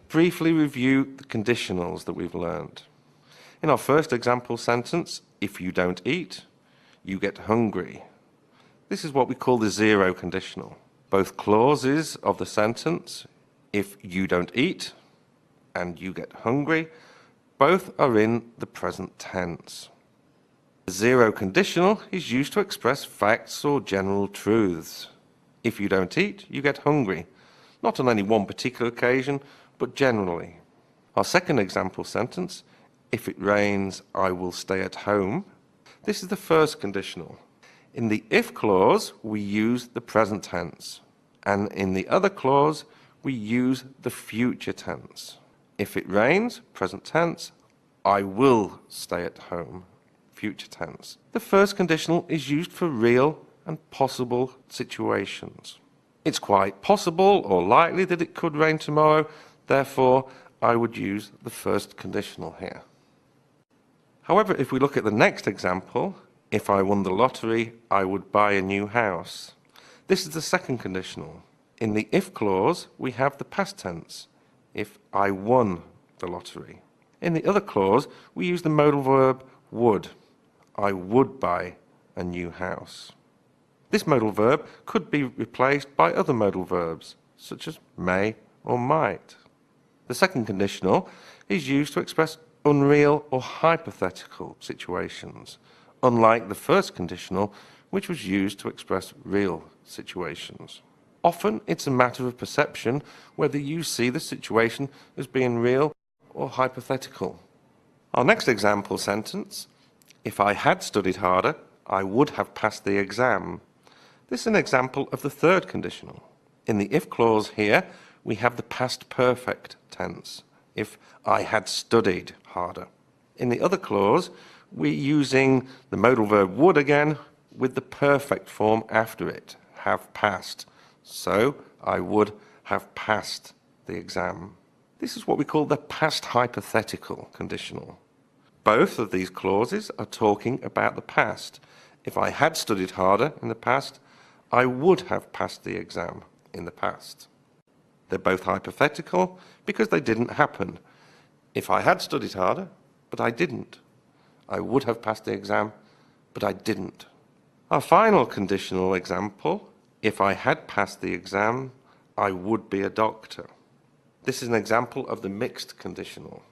briefly review the conditionals that we've learned. In our first example sentence, if you don't eat, you get hungry. This is what we call the zero conditional. Both clauses of the sentence, if you don't eat and you get hungry, both are in the present tense. The zero conditional is used to express facts or general truths. If you don't eat, you get hungry. Not on any one particular occasion, but generally. Our second example sentence, if it rains, I will stay at home. This is the first conditional. In the if clause, we use the present tense. And in the other clause, we use the future tense. If it rains, present tense, I will stay at home, future tense. The first conditional is used for real and possible situations. It's quite possible or likely that it could rain tomorrow, therefore I would use the first conditional here. However, if we look at the next example, if I won the lottery, I would buy a new house. This is the second conditional. In the if clause, we have the past tense, if I won the lottery. In the other clause, we use the modal verb would. I would buy a new house. This modal verb could be replaced by other modal verbs, such as may or might. The second conditional is used to express unreal or hypothetical situations, unlike the first conditional, which was used to express real situations. Often it's a matter of perception whether you see the situation as being real or hypothetical. Our next example sentence, if I had studied harder, I would have passed the exam. This is an example of the third conditional. In the if clause here, we have the past perfect tense, if I had studied harder. In the other clause, we're using the modal verb would again with the perfect form after it, have passed. So, I would have passed the exam. This is what we call the past hypothetical conditional. Both of these clauses are talking about the past. If I had studied harder in the past, I would have passed the exam in the past. They're both hypothetical because they didn't happen. If I had studied harder, but I didn't, I would have passed the exam, but I didn't. Our final conditional example, if I had passed the exam, I would be a doctor. This is an example of the mixed conditional.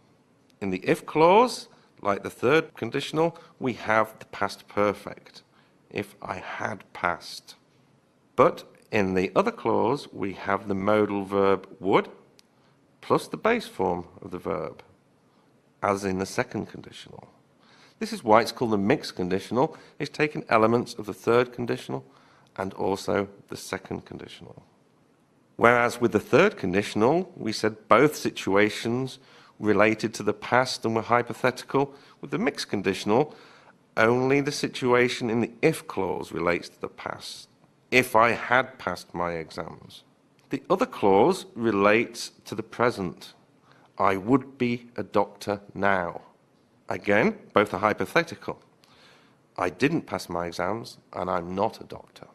In the if clause, like the third conditional, we have the past perfect, if I had passed. But in the other clause, we have the modal verb would, plus the base form of the verb, as in the second conditional. This is why it's called the mixed conditional. It's taking elements of the third conditional and also the second conditional. Whereas with the third conditional, we said both situations related to the past and were hypothetical. With the mixed conditional, only the situation in the if clause relates to the past. If I had passed my exams. The other clause relates to the present. I would be a doctor now. Again, both are hypothetical. I didn't pass my exams and I'm not a doctor.